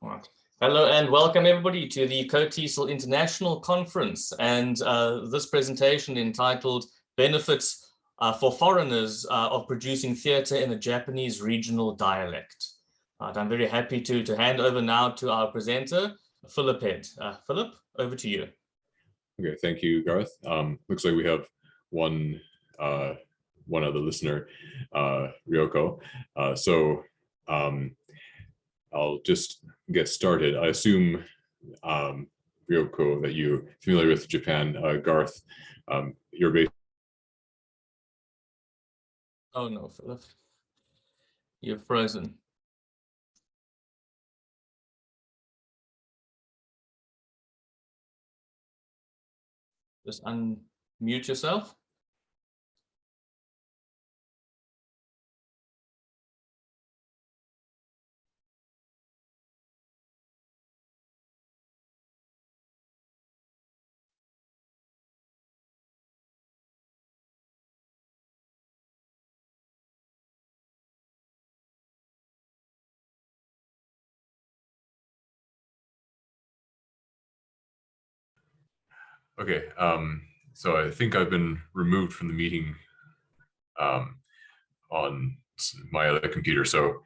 Right. Hello and welcome everybody to the TESOL International Conference and this presentation entitled Benefits for Foreigners of Producing Theatre in a Japanese Regional Dialect. Right, I'm very happy to hand over now to our presenter, Philip Head. Philip, over to you. Okay, thank you, Garth. Looks like we have one other listener, Ryoko. I'll just get started. I assume, Ryoko, that you're familiar with Japan. Garth, you're based. Oh no, Philip, you're frozen. Just unmute yourself. Okay, so I think I've been removed from the meeting on my other computer. So,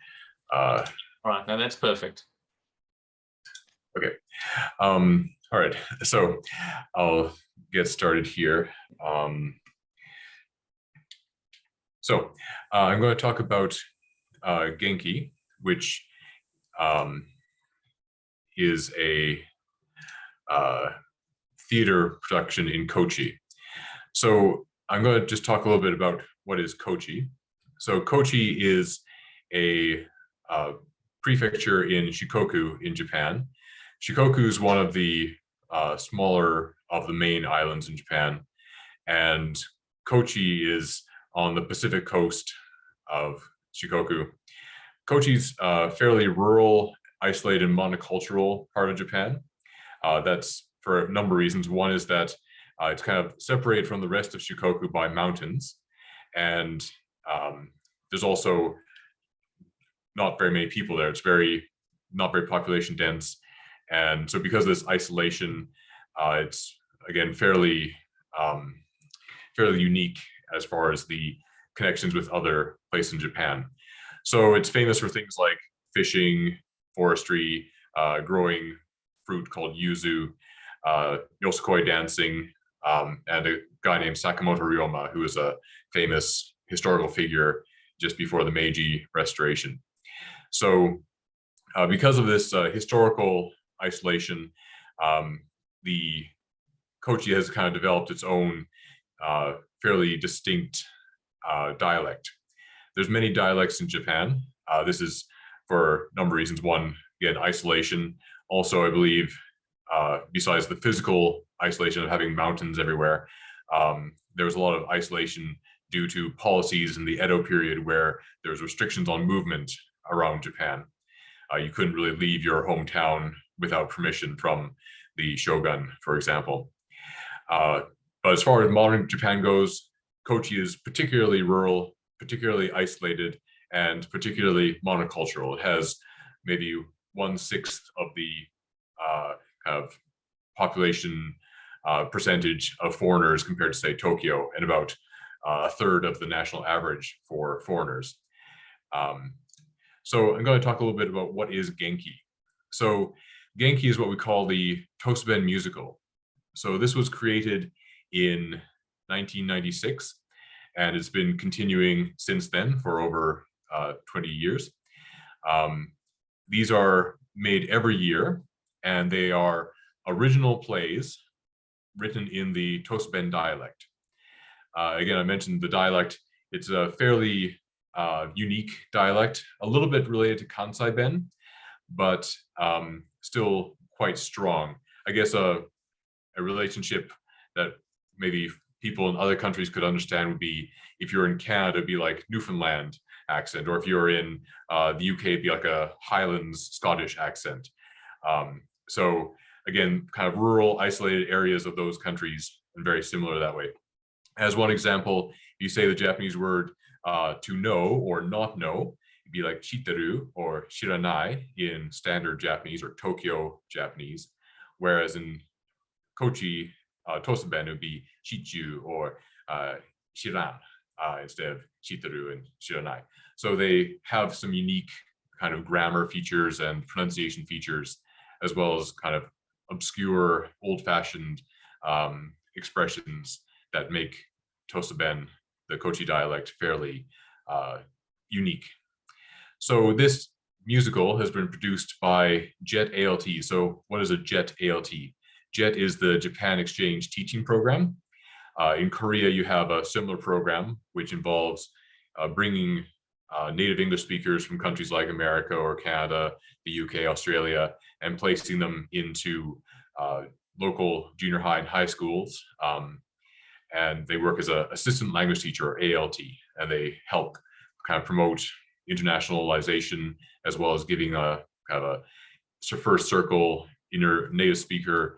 all right, now that's perfect. Okay, all right. So I'll get started here. I'm going to talk about Genki, which is a theater production in Kochi. So I'm going to just talk a little bit about what is Kochi. So Kochi is a prefecture in Shikoku in Japan. Shikoku is one of the smaller of the main islands in Japan, and Kochi is on the Pacific coast of Shikoku. Kochi's a fairly rural, isolated, monocultural part of Japan. That's for a number of reasons. One is that it's kind of separated from the rest of Shikoku by mountains, and there's also not very many people there. It's not very population dense, and so because of this isolation, it's again fairly unique as far as the connections with other places in Japan. So it's famous for things like fishing, forestry, growing fruit called yuzu, yosakoi dancing, and a guy named Sakamoto Ryoma, who is a famous historical figure just before the Meiji Restoration. So because of this historical isolation, the Kochi has kind of developed its own fairly distinct dialect. There's many dialects in Japan. This is for a number of reasons. One, again, isolation. Also, I believe, besides the physical isolation of having mountains everywhere, there was a lot of isolation due to policies in the Edo period where there was restrictions on movement around Japan. You couldn't really leave your hometown without permission from the shogun, for example. But as far as modern Japan goes, Kochi is particularly rural, particularly isolated, and particularly monocultural. It has maybe 1/6 of the kind of population percentage of foreigners compared to, say, Tokyo, and about 1/3 of the national average for foreigners. So I'm going to talk a little bit about what is Genki. So Genki is what we call the Tosoben musical. So this was created in 1996, and it's been continuing since then for over 20 years. These are made every year, and they are original plays written in the Tosoben dialect. Again, I mentioned the dialect. It's a fairly unique dialect, a little bit related to Kansai Ben, but still quite strong. I guess a relationship that maybe people in other countries could understand would be if you're in Canada, it'd be like Newfoundland accent, or if you're in the UK, it'd be like a Highlands Scottish accent. So again, kind of rural, isolated areas of those countries, and very similar that way. As one example, you say the Japanese word to know or not know, be like shiteru or shiranai in standard Japanese or Tokyo Japanese, whereas in Kochi, Tosoben would be shichu or shiran instead of shiteru and shiranai. So they have some unique kind of grammar features and pronunciation features, as well as kind of obscure, old-fashioned expressions that make Tosoben, the Kochi dialect, fairly unique. So this musical has been produced by JET ALT. So what is a JET ALT? JET is the Japan Exchange Teaching Program. In Korea, you have a similar program, which involves bringing native English speakers from countries like America or Canada, the UK, Australia, and placing them into local junior high and high schools. And they work as an assistant language teacher, or ALT, and they help kind of promote internationalization, as well as giving a kind of a first circle inner native speaker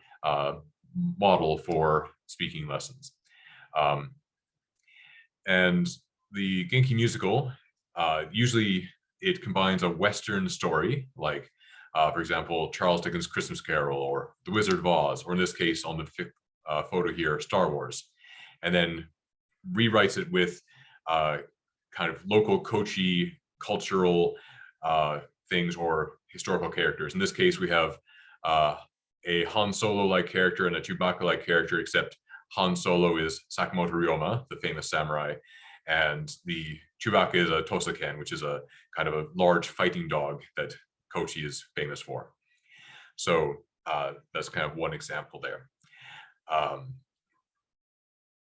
model for speaking lessons. And the Genki musical, usually it combines a Western story, like, for example, Charles Dickens' Christmas Carol or The Wizard of Oz, or in this case, on the photo here, Star Wars, and then rewrites it with kind of local Kochi cultural things or historical characters. In this case, we have a Han Solo-like character and a Chewbacca-like character, except Han Solo is Sakamoto Ryoma, the famous samurai, and the Chewbacca is a Tosaken, which is a kind of a large fighting dog that Kochi is famous for. So that's kind of one example there.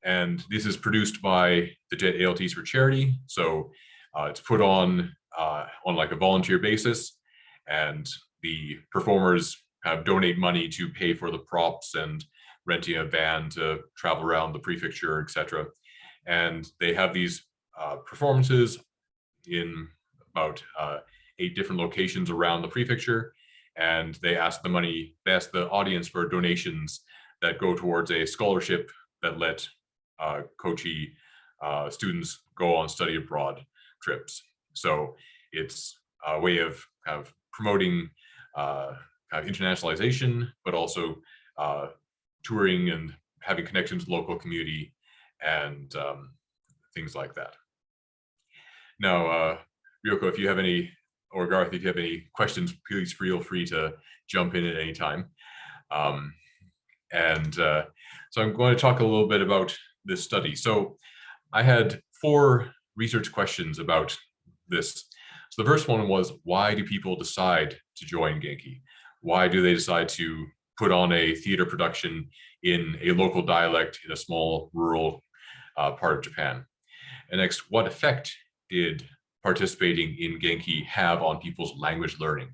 And this is produced by the JET ALTs for charity. So it's put on like a volunteer basis, and the performers kind of donate money to pay for the props and renting a van to travel around the prefecture, etc. And they have these performances in about 8 different locations around the prefecture, and they ask the audience for donations that go towards a scholarship that let Kochi students go on study abroad trips. So it's a way of kind of promoting kind of internationalization, but also touring and having connections with local community and things like that. Now, Ryoko, if you have any, or Garth, if you have any questions, please feel free to jump in at any time. So I'm going to talk a little bit about this study. So I had 4 research questions about this. So the first one was, why do people decide to join Genki? Why do they decide to put on a theater production in a local dialect in a small rural part of Japan? And next, what effect did participating in Genki have on people's language learning?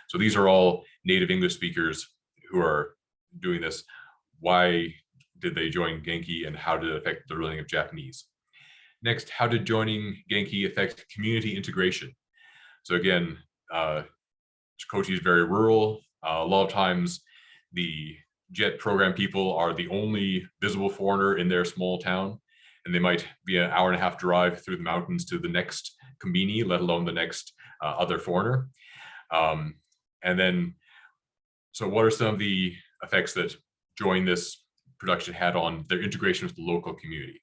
So these are all native English speakers who are doing this. Why did they join Genki, and how did it affect the learning of Japanese? Next, how did joining Genki affect community integration? So again, Kochi is very rural. A lot of times the JET program people are the only visible foreigner in their small town, and they might be an hour-and-a-half drive through the mountains to the next kombini, let alone the next other foreigner. And then, so what are some of the effects that joining this production had on their integration with the local community?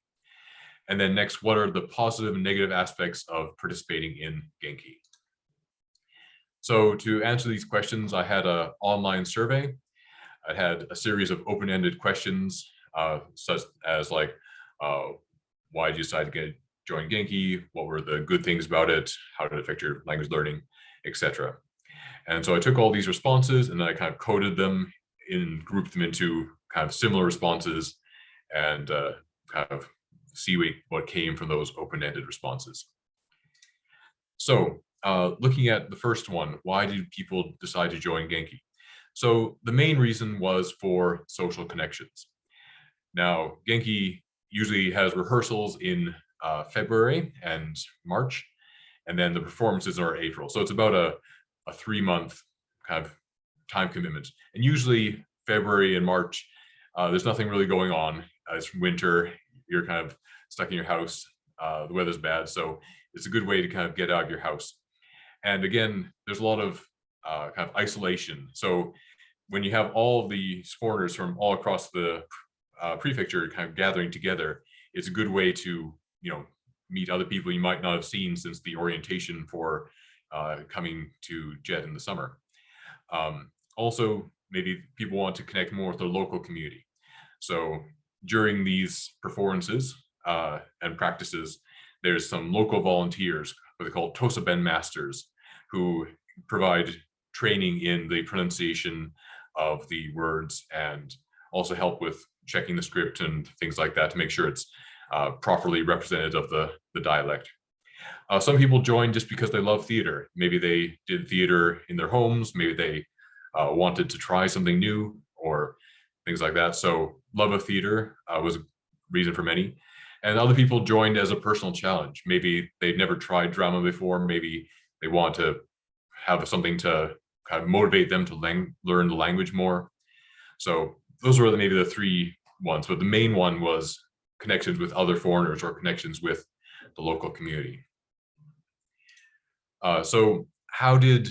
And then next, what are the positive and negative aspects of participating in Genki? So to answer these questions, I had an online survey. I had a series of open-ended questions, such as like, why did you decide to join Genki? What were the good things about it? How did it affect your language learning, etc. And so I took all these responses and then I kind of coded them and grouped them into kind of similar responses, and kind of see what came from those open-ended responses. So looking at the first one, why did people decide to join Genki? So the main reason was for social connections. Now, Genki usually has rehearsals in February and March, and then the performances are April. So it's about a 3-month kind of time commitment. And usually February and March, there's nothing really going on. It's winter, you're kind of stuck in your house, the weather's bad, so it's a good way to kind of get out of your house. And again, there's a lot of kind of isolation. So when you have all of these foreigners from all across the prefecture kind of gathering together, it's a good way to, meet other people you might not have seen since the orientation for coming to JET in the summer. Also, maybe people want to connect more with their local community. So during these performances and practices, there's some local volunteers, what they call TOSOBEN masters, who provide training in the pronunciation of the words and also help with checking the script and things like that to make sure it's properly representative of the dialect. Some people join just because they love theater. Maybe they did theater in their homes, maybe they wanted to try something new or things like that. So love of theater was a reason for many. And other people joined as a personal challenge. Maybe they'd never tried drama before. Maybe they want to have something to kind of motivate them to learn the language more. So those were maybe the three ones, but the main one was connections with other foreigners or connections with the local community. So how did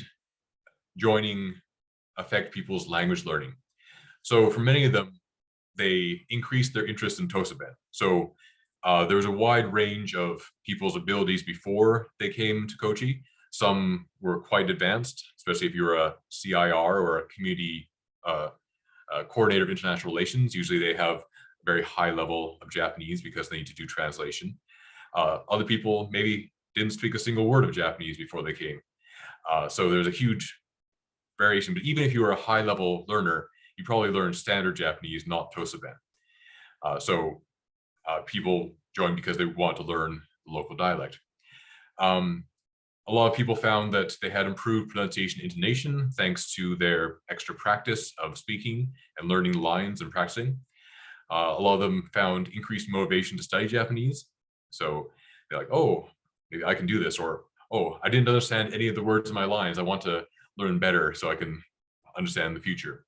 joining affect people's language learning? So for many of them, they increased their interest in TOSOBEN. So there was a wide range of people's abilities before they came to Kochi. Some were quite advanced, especially if you're a CIR or a community coordinator of international relations. Usually they have a very high level of Japanese because they need to do translation. Other people maybe didn't speak a single word of Japanese before they came. So there's a huge variation, but even if you were a high level learner, you probably learned standard Japanese, not TOSOBEN. So people joined because they want to learn the local dialect. A lot of people found that they had improved pronunciation intonation thanks to their extra practice of speaking and learning lines and practicing. A lot of them found increased motivation to study Japanese. So they're like, oh, maybe I can do this, or, oh, I didn't understand any of the words in my lines. I want to learn better so I can understand the future.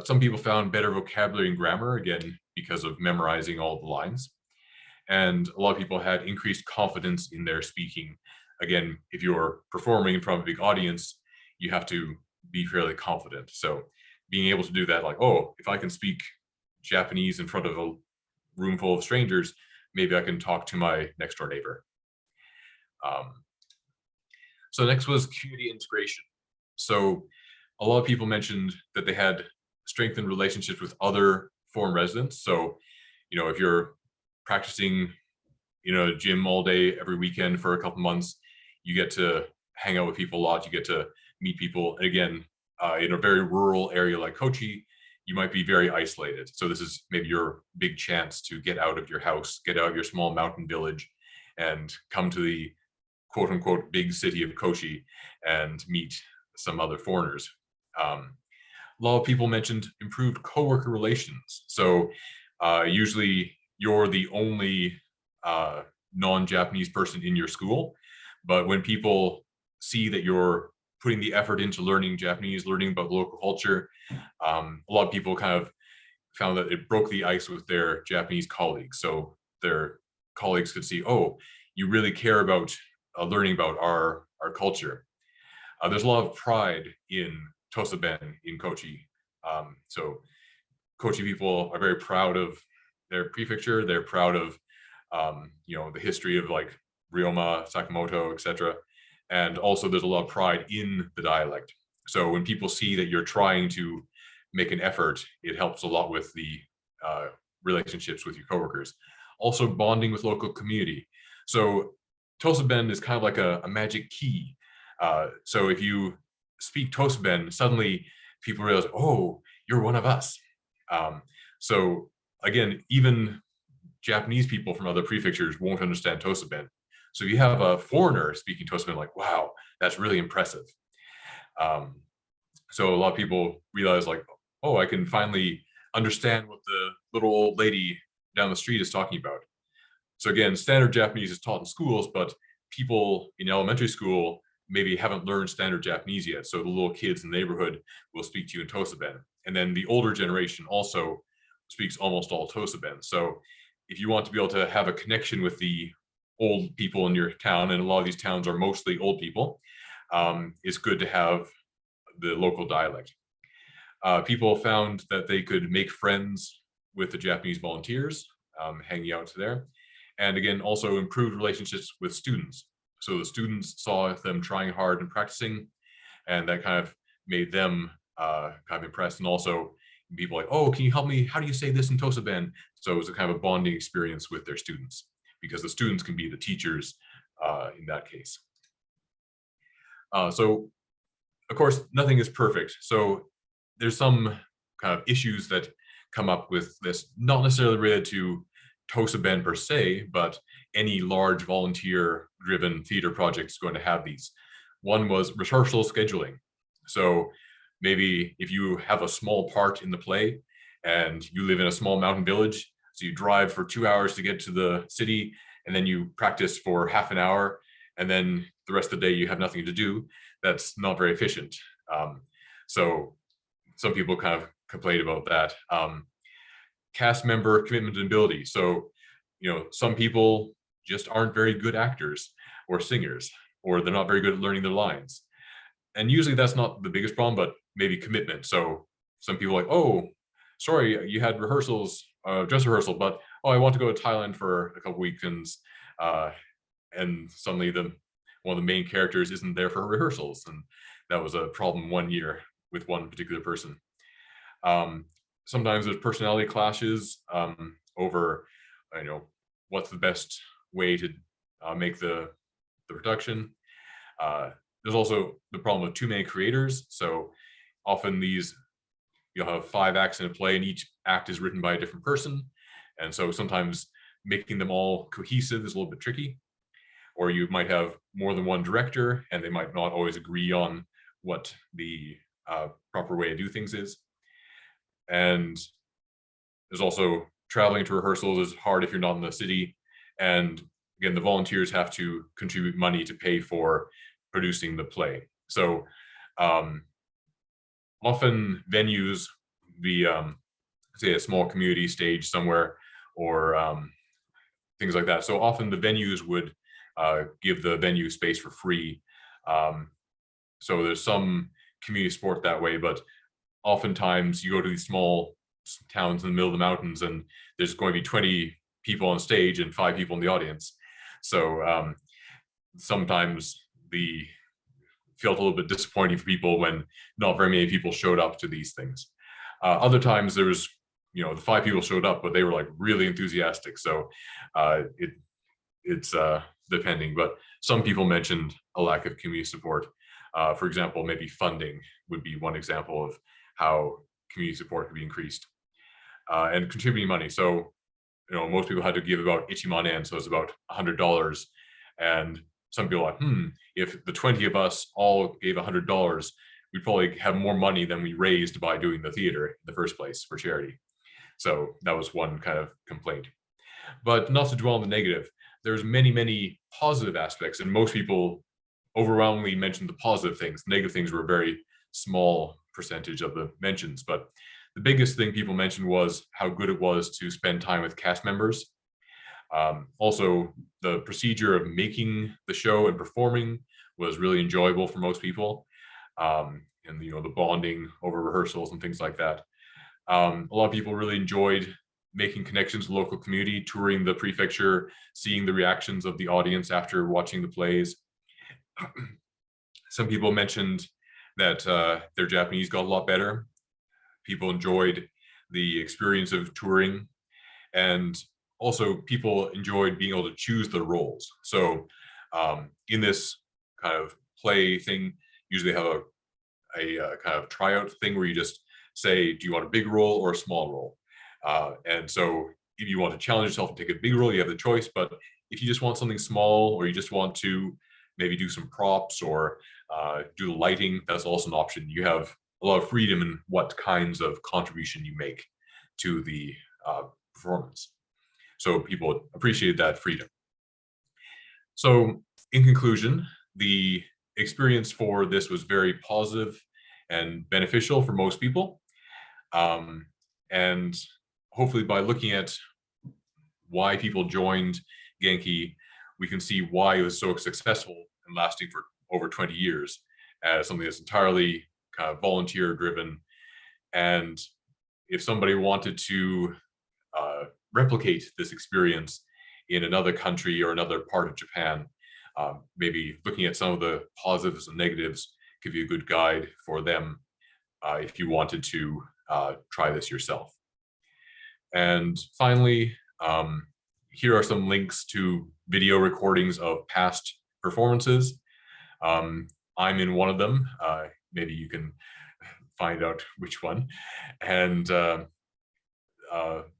Some people found better vocabulary and grammar, again, because of memorizing all the lines. And a lot of people had increased confidence in their speaking. Again, if you're performing in front of a big audience, you have to be fairly confident. So being able to do that, like, oh, if I can speak Japanese in front of a room full of strangers, maybe I can talk to my next door neighbor. So next was community integration. So a lot of people mentioned that they had strengthened relationships with other foreign residents. So, if you're practicing, a gym all day, every weekend for a couple months, you get to hang out with people a lot. You get to meet people. And again, in a very rural area like Kochi, you might be very isolated. So this is maybe your big chance to get out of your house, get out of your small mountain village, and come to the quote unquote big city of Kochi and meet some other foreigners. A lot of people mentioned improved coworker relations. So usually you're the only non-Japanese person in your school, but when people see that you're putting the effort into learning Japanese, learning about local culture, a lot of people kind of found that it broke the ice with their Japanese colleagues. So their colleagues could see, oh, you really care about learning about our culture. There's a lot of pride in TOSOBEN in Kochi. So Kochi people are very proud of their prefecture. They're proud of, the history of like Ryoma, Sakamoto, etc. And also there's a lot of pride in the dialect. So when people see that you're trying to make an effort, it helps a lot with the relationships with your coworkers. Also bonding with local community. So TOSOBEN is kind of like a magic key. So if you speak TOSOBEN, suddenly people realize, oh, you're one of us. So again, even Japanese people from other prefectures won't understand TOSOBEN. So if you have a foreigner speaking TOSOBEN, like, wow, that's really impressive. So a lot of people realize like, oh, I can finally understand what the little old lady down the street is talking about. So again, standard Japanese is taught in schools, but people in elementary school maybe haven't learned standard Japanese yet. So the little kids in the neighborhood will speak to you in TOSOBEN. And then the older generation also speaks almost all TOSOBEN. So if you want to be able to have a connection with the old people in your town, and a lot of these towns are mostly old people, it's good to have the local dialect. People found that they could make friends with the Japanese volunteers, hanging out there, and again, also improved relationships with students. So the students saw them trying hard and practicing, and that kind of made them kind of impressed. And also people like, oh, can you help me? How do you say this in Tosoben? So it was a kind of a bonding experience with their students, because the students can be the teachers in that case. So of course, nothing is perfect. So there's some kind of issues that come up with this, not necessarily related to Tosoben per se, but any large volunteer-driven theater project is going to have these. One was rehearsal scheduling. So maybe if you have a small part in the play and you live in a small mountain village, so you drive for 2 hours to get to the city, and then you practice for half an hour, and then the rest of the day you have nothing to do, that's not very efficient. So some people kind of complain about that. Cast member commitment and ability. So, some people just aren't very good actors or singers, or they're not very good at learning their lines. And usually that's not the biggest problem, but maybe commitment. So some people are like, oh, sorry, you had rehearsals, dress rehearsal, but oh, I want to go to Thailand for a couple weekends. And suddenly one of the main characters isn't there for rehearsals. And that was a problem one year with one particular person. Sometimes there's personality clashes over, what's the best way to make the production. There's also the problem of too many creators. So often you'll have 5 acts in a play, and each act is written by a different person. And so sometimes making them all cohesive is a little bit tricky. Or you might have more than one director, and they might not always agree on what the proper way to do things is. And there's also traveling to rehearsals is hard if you're not in the city. And again, the volunteers have to contribute money to pay for producing the play. So often venues, say a small community stage somewhere, or things like that. So often the venues would give the venue space for free. So there's some community support that way, but oftentimes you go to these small towns in the middle of the mountains, and there's going to be 20 people on stage and 5 people in the audience. So sometimes felt a little bit disappointing for people when not very many people showed up to these things. Other times there was, the 5 people showed up, but they were like really enthusiastic. So it's depending, but some people mentioned a lack of community support. For example, maybe funding would be one example of how community support could be increased. And contributing money. So, most people had to give about ichimanen, so it's about $100. And some people are like, if the 20 of us all gave $100, we'd probably have more money than we raised by doing the theater in the first place for charity. So that was one kind of complaint. But not to dwell on the negative, there's many, many positive aspects, and most people overwhelmingly mentioned the positive things. The negative things were a very small percentage of the mentions, but the biggest thing people mentioned was how good it was to spend time with cast members. Also, the procedure of making the show and performing was really enjoyable for most people. And the bonding over rehearsals and things like that. A lot of people really enjoyed making connections with the local community, touring the prefecture, seeing the reactions of the audience after watching the plays. Some people mentioned that their Japanese got a lot better. People enjoyed the experience of touring, and also people enjoyed being able to choose their roles. So in this kind of play thing, usually have a kind of tryout thing where you just say, do you want a big role or a small role? And so if you want to challenge yourself and take a big role, you have the choice. But if you just want something small, or you just want to maybe do some props or do the lighting, that's also an option. You have a lot of freedom in what kinds of contribution you make to the performance. So people appreciated that freedom. So in conclusion, the experience for this was very positive and beneficial for most people. And hopefully by looking at why people joined Genki, we can see why it was so successful and lasting for over 20 years. as something that's entirely kind of volunteer driven. And if somebody wanted to replicate this experience in another country or another part of Japan, maybe looking at some of the positives and negatives give you a good guide for them if you wanted to try this yourself. And finally, here are some links to video recordings of past performances. I'm in one of them. Maybe you can find out which one. And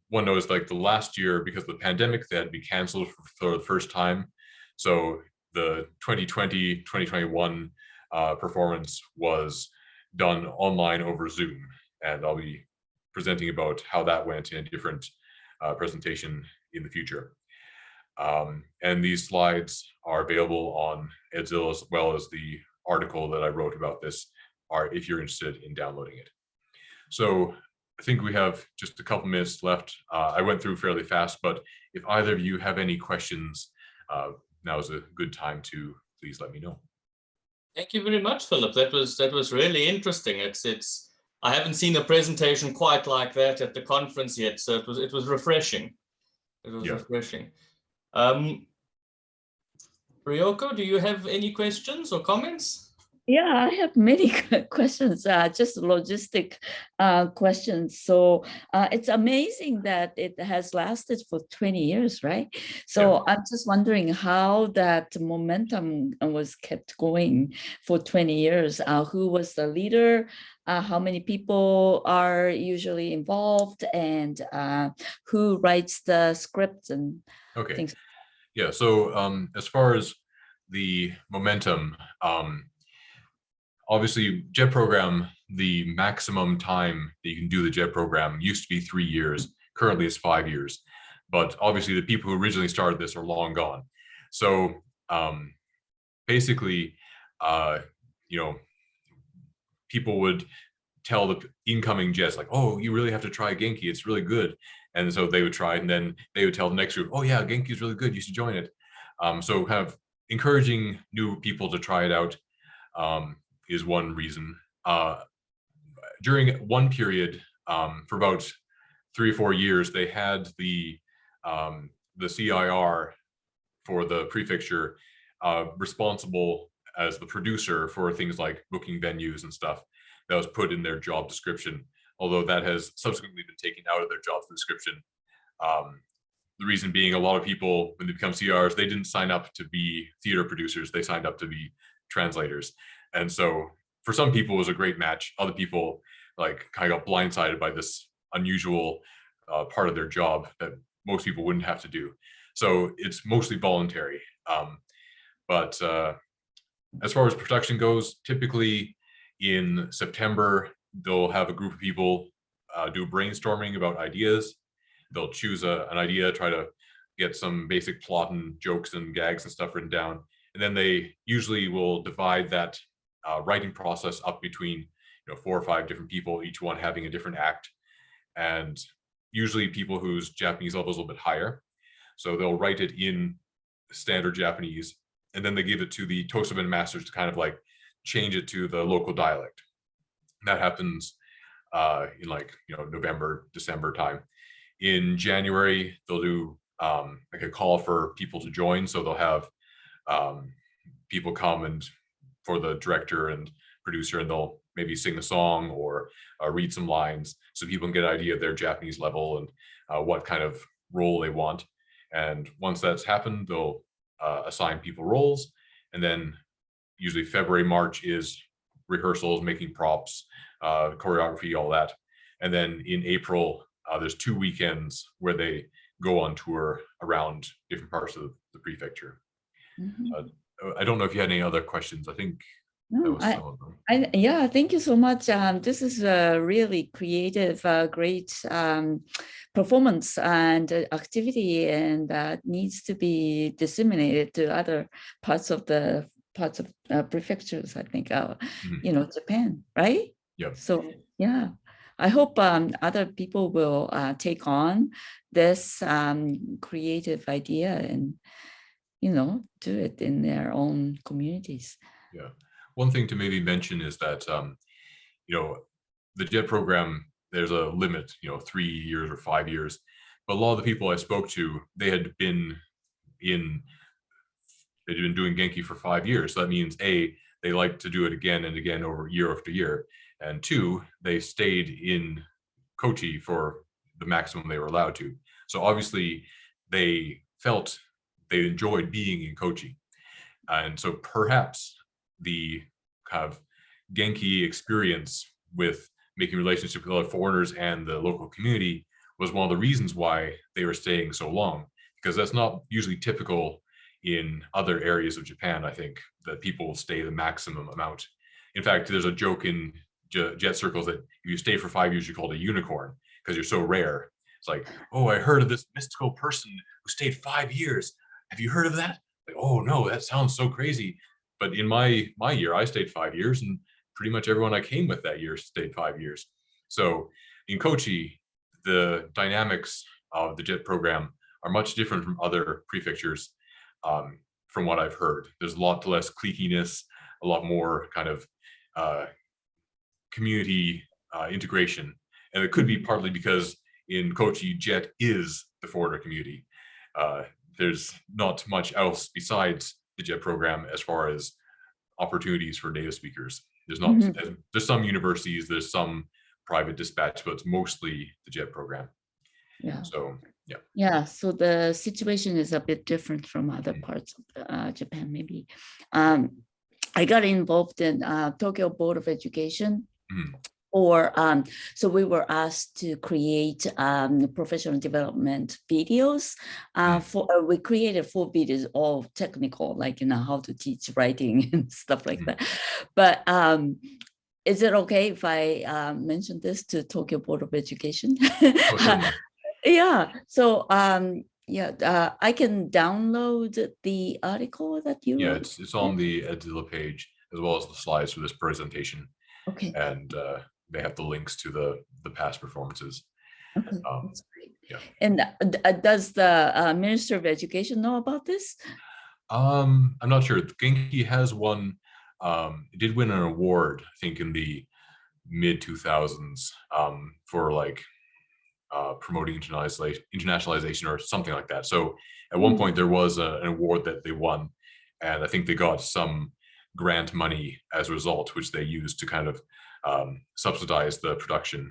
one knows, like, the last year, because of the pandemic, they had to be canceled for the first time. So the 2020-2021 performance was done online over Zoom, and I'll be presenting about how that went in a different presentation in the future. And these slides are available on Edzilla, as well as the article that I wrote about this, if you're interested in downloading it. So I think we have just a couple minutes left. I went through fairly fast, but if either of you have any questions, now is a good time to please let me know. Thank you very much, Philip. That was really interesting. I haven't seen a presentation quite like that at the conference yet, so it was refreshing. It was refreshing. Ryoko, do you have any questions or comments? Yeah, I have many questions, just logistic questions. So it's amazing that it has lasted for 20 years, right? So I'm just wondering how that momentum was kept going for 20 years. Who was the leader? How many people are usually involved? And who writes the script and things? Yeah, so as far as the momentum, obviously, JET program, the maximum time that you can do the JET program used to be 3 years. Currently, it's 5 years. But obviously, the people who originally started this are long gone. So basically, you know, people would tell the incoming Jets, like, oh, you really have to try Genki. It's really good. And so they would try, and then they would tell the next group, oh, yeah, Genki is really good. You should join it. So kind of encouraging new people to try it out is one reason. During one period, for about 3 or 4 years, they had the CIR for the prefecture responsible as the producer for things like booking venues and stuff. That was put in their job description, although that has subsequently been taken out of their job description. The reason being, a lot of people, when they become CRs, they didn't sign up to be theater producers. They signed up to be translators. And so for some people, it was a great match. Other people like kind of got blindsided by this unusual part of their job that most people wouldn't have to do. So it's mostly voluntary. But as far as production goes, typically in September, they'll have a group of people do brainstorming about ideas. They'll choose an idea, try to get some basic plot and jokes and gags and stuff written down. And then they usually will divide that writing process up between 4 or 5 different people, each one having a different act. And usually people whose Japanese level is a little bit higher. So they'll write it in standard Japanese, and then they give it to the Tosoben masters to kind of like change it to the local dialect. That happens in like November, December time. In January, they'll do like a call for people to join. So they'll have people come and for the director and producer, and they'll maybe sing a song or read some lines so people can get an idea of their Japanese level and what kind of role they want. And once that's happened, they'll assign people roles. And then usually February, March is rehearsals, making props, choreography, all that. And then in April, there's 2 weekends where they go on tour around different parts of the prefecture. Mm-hmm. I don't know if you had any other questions. I think that was some of them. Yeah, thank you so much. This is a really creative, great performance and activity, and needs to be disseminated to other parts of prefectures, I think, Japan, right? Yeah. So, yeah, I hope other people will take on this creative idea and, do it in their own communities. Yeah. one thing to maybe mention is that, the JET program, there's a limit, 3 years or 5 years. But a lot of the people I spoke to, they'd been doing Genki for 5 years. So that means A, they like to do it again and again over year after year. And 2, they stayed in Kochi for the maximum they were allowed to. So obviously they felt they enjoyed being in Kochi. And so perhaps the kind of Genki experience with making relationships with other foreigners and the local community was one of the reasons why they were staying so long, because that's not usually typical in other areas of Japan. I think that people stay the maximum amount. In fact, there's a joke in JET circles that if you stay for 5 years, you're called a unicorn because you're so rare. It's like, oh, I heard of this mystical person who stayed 5 years. Have you heard of that? Like, oh no, that sounds so crazy. But in my year, I stayed 5 years, and pretty much everyone I came with that year stayed 5 years. So in Kochi, the dynamics of the JET program are much different from other prefectures. From what I've heard, there's a lot less cliquiness, a lot more kind of community integration. And it could be partly because in Kochi, JET is the foreigner community. There's not much else besides the JET program as far as opportunities for native speakers. There's not, there's some universities, there's some private dispatch, but it's mostly the JET program. Yeah. So, yeah. Yeah, so the situation is a bit different from other parts of Japan, maybe. I got involved in Tokyo Board of Education. So we were asked to create professional development videos. We created 4 videos, all technical, like how to teach writing and stuff like that. But is it okay if I mention this to Tokyo Board of Education? Yeah. So I can download the article that you wrote. It's on the Edzilla page as well as the slides for this presentation. Okay. And they have the links to the past performances. Okay, that's great. Yeah. And does the Minister of Education know about this? I'm not sure. Genki has won. It did win an award, I think, in the mid 2000s for like promoting internationalization or something like that. So at one point there was an award that they won, and I think they got some grant money as a result, which they used to kind of subsidize the production.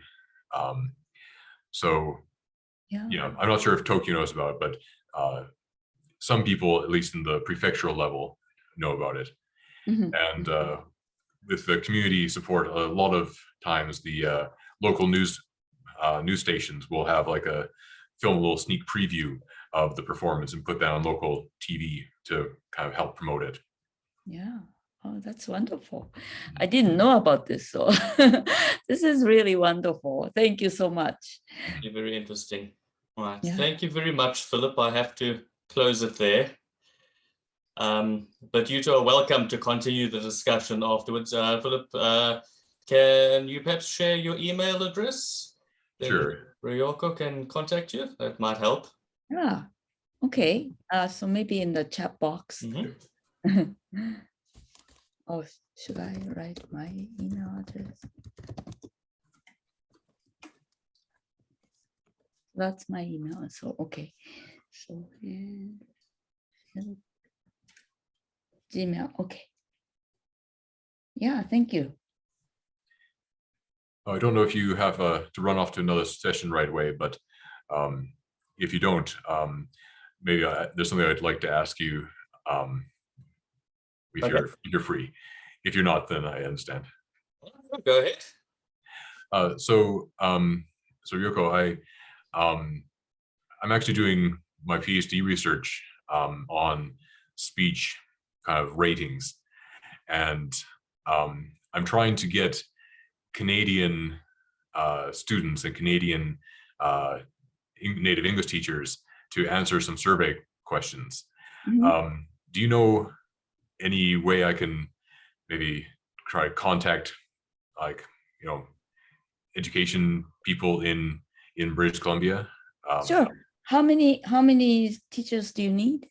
So, I'm not sure if Tokyo knows about it, but some people, at least in the prefectural level, know about it. And with the community support, a lot of times the local news stations will have like film a little sneak preview of the performance and put that on local TV to kind of help promote it. Yeah. Oh, that's wonderful. I didn't know about this, so this is really wonderful. Thank you so much. Very interesting. All right. Yeah. Thank you very much, Philip. I have to close it there. But you two are welcome to continue the discussion afterwards. Philip, can you perhaps share your email address? Then Sure. Ryoko can contact you. That might help. Yeah. Okay. So maybe in the chat box. Oh, should I write my email address? That's my email. So, okay. So, Gmail. Okay. Yeah, thank you. I don't know if you have to run off to another session right away, but if you don't, maybe there's something I'd like to ask you if you're free. If you're not, then I understand. Go ahead. So Ryoko, I'm actually doing my PhD research on speech kind of ratings, and I'm trying to get Canadian students and Canadian native English teachers to answer some survey questions. Do you know any way I can maybe try to contact, like, education people in British Columbia? Sure. How many teachers do you need?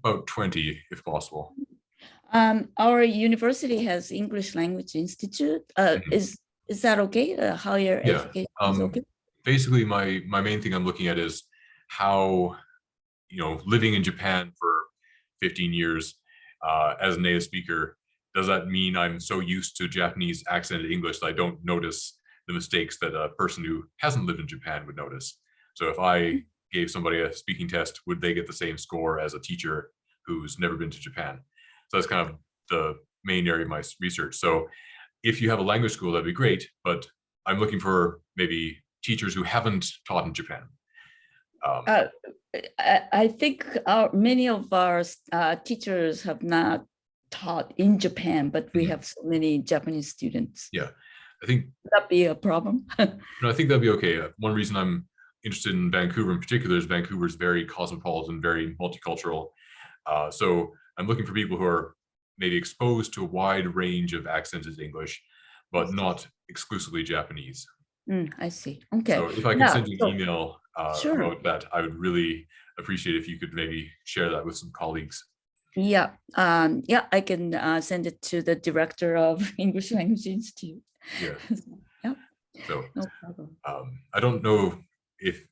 About 20, if possible. Our university has English Language Institute. Is that okay? Higher education is okay? Basically, my main thing I'm looking at is how, living in Japan for 15 years as a native speaker, does that mean I'm so used to Japanese accented English that I don't notice the mistakes that a person who hasn't lived in Japan would notice? So if I gave somebody a speaking test, would they get the same score as a teacher who's never been to Japan? So that's kind of the main area of my research. So if you have a language school, that'd be great, but I'm looking for maybe teachers who haven't taught in Japan. I think many of our teachers have not taught in Japan, but we have so many Japanese students. Yeah, I think would that be a problem? No, I think that'd be okay. One reason I'm interested in Vancouver in particular is Vancouver is very cosmopolitan, very multicultural. So I'm looking for people who are maybe exposed to a wide range of accented English, but not exclusively Japanese. I see. Okay. So if I can send you an email sure. about that, I would really appreciate if you could maybe share that with some colleagues. Yeah. I can send it to the director of English Language Institute. Yeah. Yeah. So no problem. I don't know if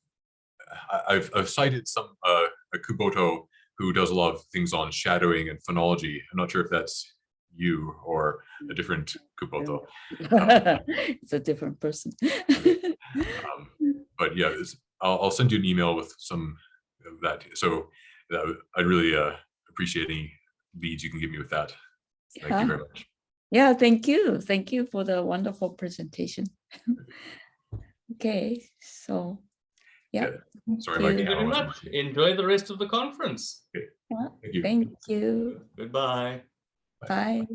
I've cited some a Kuboto who does a lot of things on shadowing and phonology. I'm not sure if that's you or a different Kuboto. It's a different person. But yeah, I'll send you an email with some of that. So I'd really appreciate any leads you can give me with that. Thank you very much. Yeah, thank you. Thank you for the wonderful presentation. Okay, so yeah. Sorry, thank you very much. Enjoy the rest of the conference. Okay. Thank you. Thank you. Goodbye. Bye.